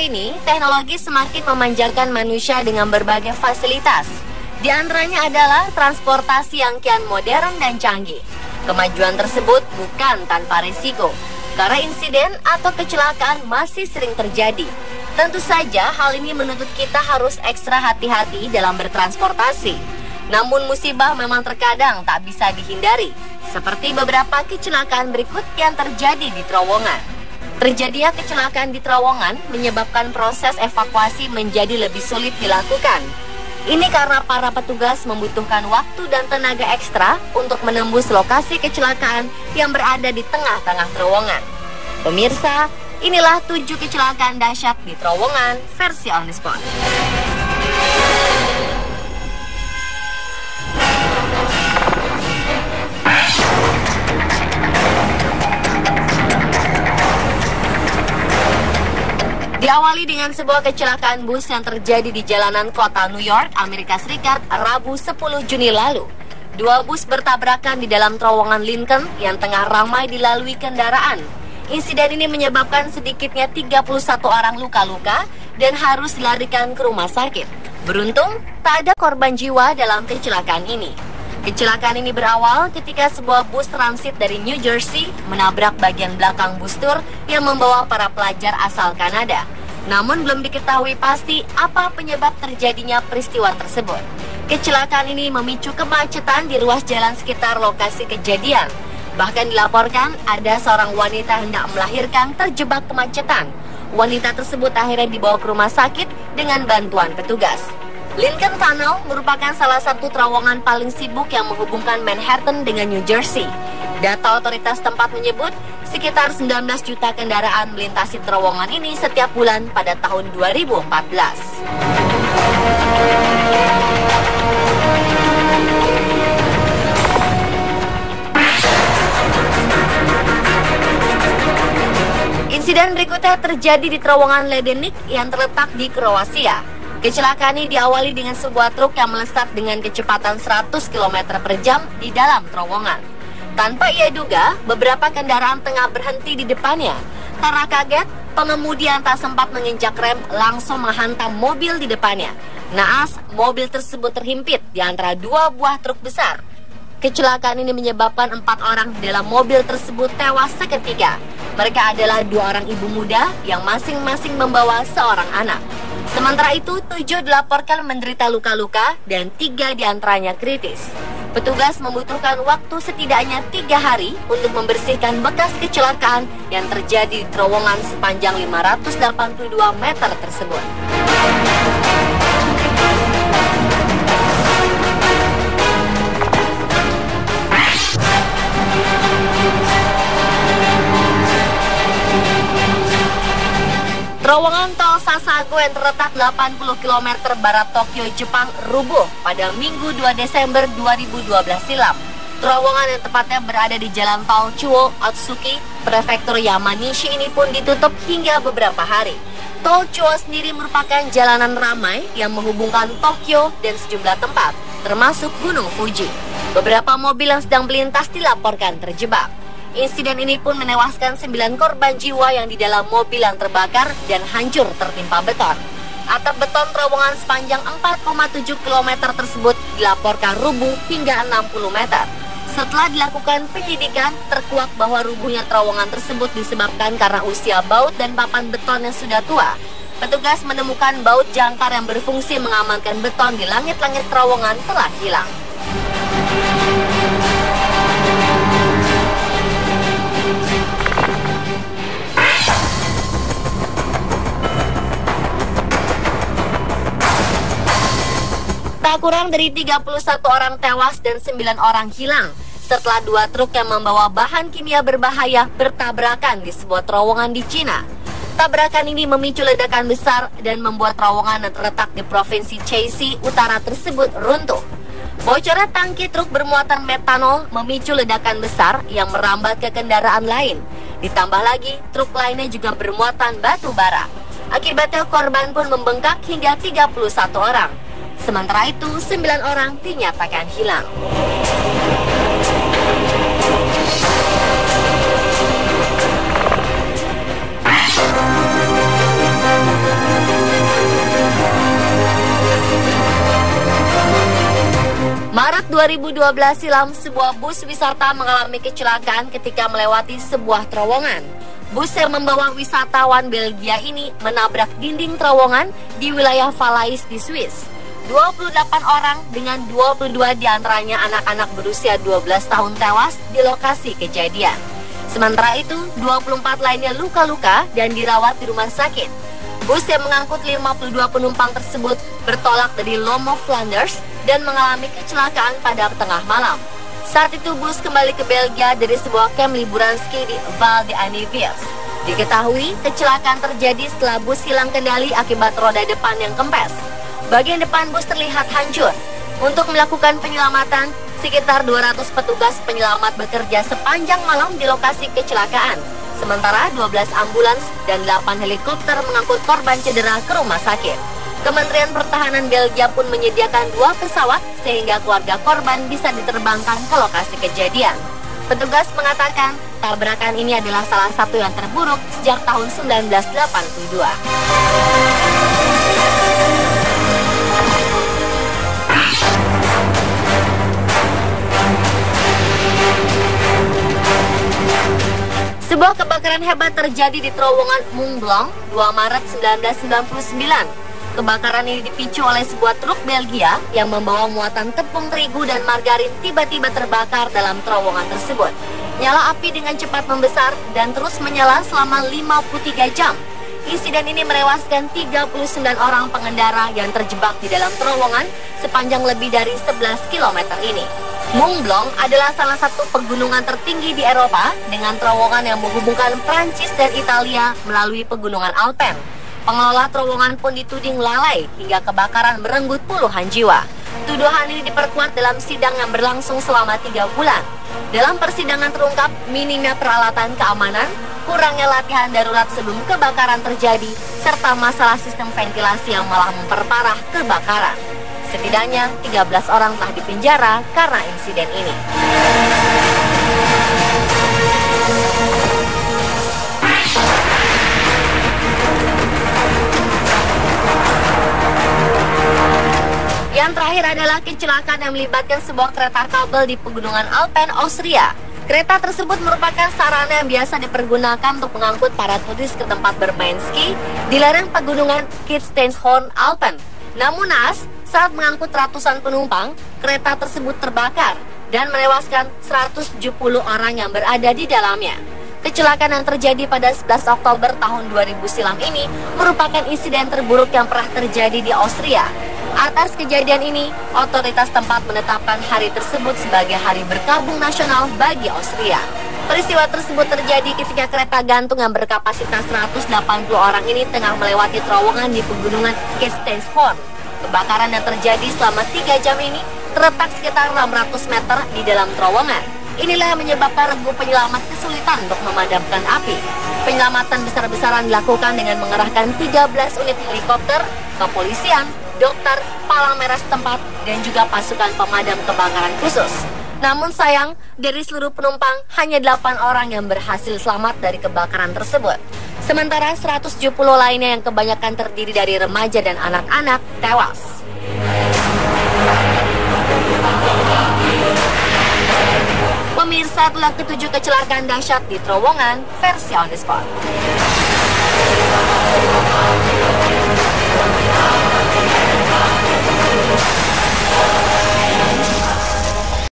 ini, teknologi semakin memanjakan manusia dengan berbagai fasilitas. Di antaranya adalah transportasi yang kian modern dan canggih. Kemajuan tersebut bukan tanpa risiko, karena insiden atau kecelakaan masih sering terjadi. Tentu saja hal ini menuntut kita harus ekstra hati-hati dalam bertransportasi. Namun musibah memang terkadang tak bisa dihindari, seperti beberapa kecelakaan berikut yang terjadi di terowongan. Terjadinya kecelakaan di terowongan menyebabkan proses evakuasi menjadi lebih sulit dilakukan. Ini karena para petugas membutuhkan waktu dan tenaga ekstra untuk menembus lokasi kecelakaan yang berada di tengah-tengah terowongan. Pemirsa, inilah 7 kecelakaan dahsyat di terowongan versi On The Spot. Diawali dengan sebuah kecelakaan bus yang terjadi di jalanan kota New York, Amerika Serikat, Rabu 10 Juni lalu. 2 bus bertabrakan di dalam terowongan Lincoln yang tengah ramai dilalui kendaraan. Insiden ini menyebabkan sedikitnya 31 orang luka-luka dan harus dilarikan ke rumah sakit. Beruntung, tak ada korban jiwa dalam kecelakaan ini. Kecelakaan ini berawal ketika sebuah bus transit dari New Jersey menabrak bagian belakang bus tur yang membawa para pelajar asal Kanada. Namun belum diketahui pasti apa penyebab terjadinya peristiwa tersebut. Kecelakaan ini memicu kemacetan di ruas jalan sekitar lokasi kejadian. Bahkan dilaporkan ada seorang wanita hendak melahirkan terjebak kemacetan. Wanita tersebut akhirnya dibawa ke rumah sakit dengan bantuan petugas. Lincoln Tunnel merupakan salah satu terowongan paling sibuk yang menghubungkan Manhattan dengan New Jersey. Data otoritas tempat menyebut sekitar 19 juta kendaraan melintasi terowongan ini setiap bulan pada tahun 2014. Insiden berikutnya terjadi di terowongan Ledenik yang terletak di Kroasia. Kecelakaan ini diawali dengan sebuah truk yang melesat dengan kecepatan 100 km per jam di dalam terowongan. Tanpa ia duga, beberapa kendaraan tengah berhenti di depannya. Karena kaget, pengemudi yang tak sempat menginjak rem langsung menghantam mobil di depannya. Naas, mobil tersebut terhimpit di antara 2 buah truk besar. Kecelakaan ini menyebabkan 4 orang di dalam mobil tersebut tewas seketika. Mereka adalah 2 orang ibu muda yang masing-masing membawa seorang anak. Sementara itu, 7 dilaporkan menderita luka-luka dan 3 diantaranya kritis. Petugas membutuhkan waktu setidaknya 3 hari untuk membersihkan bekas kecelakaan yang terjadi di terowongan sepanjang 582 meter tersebut. Terowongan tol Sasago yang terletak 80 km barat Tokyo, Jepang rubuh pada Minggu 2 Desember 2012 silam. Terowongan yang tepatnya berada di Jalan Tol Chuo Otsuki, Prefektur Yamanishi ini pun ditutup hingga beberapa hari. Tol Chuo sendiri merupakan jalanan ramai yang menghubungkan Tokyo dan sejumlah tempat, termasuk Gunung Fuji. Beberapa mobil yang sedang melintas dilaporkan terjebak. Insiden ini pun menewaskan 9 korban jiwa yang di dalam mobil yang terbakar dan hancur tertimpa beton. Atap beton terowongan sepanjang 4,7 km tersebut dilaporkan rubuh hingga 60 meter. Setelah dilakukan penyidikan, terkuak bahwa rubuhnya terowongan tersebut disebabkan karena usia baut dan papan beton yang sudah tua. Petugas menemukan baut jangkar yang berfungsi mengamankan beton di langit-langit terowongan telah hilang. Tak kurang dari 31 orang tewas dan 9 orang hilang setelah 2 truk yang membawa bahan kimia berbahaya bertabrakan di sebuah terowongan di Cina. Tabrakan ini memicu ledakan besar dan membuat terowongan yang terletak di Provinsi Chaisei Utara tersebut runtuh. Bocornya tangki truk bermuatan metanol memicu ledakan besar yang merambat ke kendaraan lain. Ditambah lagi, truk lainnya juga bermuatan batu bara. Akibatnya korban pun membengkak hingga 31 orang. Sementara itu, 9 orang dinyatakan hilang. Maret 2012 silam, sebuah bus wisata mengalami kecelakaan ketika melewati sebuah terowongan. Bus yang membawa wisatawan Belgia ini menabrak dinding terowongan di wilayah Valais di Swiss. 28 orang dengan 22 diantaranya anak-anak berusia 12 tahun tewas di lokasi kejadian. Sementara itu, 24 lainnya luka-luka dan dirawat di rumah sakit. Bus yang mengangkut 52 penumpang tersebut bertolak dari Lomo, Flanders dan mengalami kecelakaan pada tengah malam. Saat itu bus kembali ke Belgia dari sebuah kamp liburan ski di Val d'Anneviers. Diketahui kecelakaan terjadi setelah bus hilang kendali akibat roda depan yang kempes. Bagian depan bus terlihat hancur. Untuk melakukan penyelamatan, sekitar 200 petugas penyelamat bekerja sepanjang malam di lokasi kecelakaan. Sementara 12 ambulans dan 8 helikopter mengangkut korban cedera ke rumah sakit. Kementerian Pertahanan Belgia pun menyediakan 2 pesawat sehingga keluarga korban bisa diterbangkan ke lokasi kejadian. Petugas mengatakan tabrakan ini adalah salah satu yang terburuk sejak tahun 1982. Sebuah kebakaran hebat terjadi di terowongan Mont Blanc 2 Maret 1999. Kebakaran ini dipicu oleh sebuah truk Belgia yang membawa muatan tepung terigu dan margarin tiba-tiba terbakar dalam terowongan tersebut. Nyala api dengan cepat membesar dan terus menyala selama 53 jam. Insiden ini merewaskan 39 orang pengendara yang terjebak di dalam terowongan sepanjang lebih dari 11 km ini. Mont Blanc adalah salah satu pegunungan tertinggi di Eropa dengan terowongan yang menghubungkan Prancis dan Italia melalui pegunungan Alpen. Pengelola terowongan pun dituding lalai hingga kebakaran merenggut puluhan jiwa. Tuduhan ini diperkuat dalam sidang yang berlangsung selama 3 bulan. Dalam persidangan terungkap minimnya peralatan keamanan, kurangnya latihan darurat sebelum kebakaran terjadi, serta masalah sistem ventilasi yang malah memperparah kebakaran. Setidaknya 13 orang telah dipenjara karena insiden ini. Yang terakhir adalah kecelakaan yang melibatkan sebuah kereta kabel di pegunungan Alpen, Austria. Kereta tersebut merupakan sarana yang biasa dipergunakan untuk mengangkut para turis ke tempat bermain ski di lereng pegunungan Kitzsteinhorn, Alpen. Namun naas, saat mengangkut ratusan penumpang, kereta tersebut terbakar dan menewaskan 170 orang yang berada di dalamnya. Kecelakaan yang terjadi pada 11 Oktober tahun 2000 silam ini merupakan insiden terburuk yang pernah terjadi di Austria. Atas kejadian ini, otoritas tempat menetapkan hari tersebut sebagai hari berkabung nasional bagi Austria. Peristiwa tersebut terjadi ketika kereta gantung yang berkapasitas 180 orang ini tengah melewati terowongan di pegunungan Kitzsteinhorn. Kebakaran yang terjadi selama 3 jam ini terletak sekitar 600 meter di dalam terowongan. Inilah yang menyebabkan regu penyelamat kesulitan untuk memadamkan api. Penyelamatan besar-besaran dilakukan dengan mengerahkan 13 unit helikopter, kepolisian, dokter, palang merah setempat, dan juga pasukan pemadam kebakaran khusus. Namun sayang, dari seluruh penumpang, hanya 8 orang yang berhasil selamat dari kebakaran tersebut. Sementara 170 lainnya yang kebanyakan terdiri dari remaja dan anak-anak tewas. Pemirsa, telah ketujuh kecelakaan dahsyat di terowongan versi On The Spot.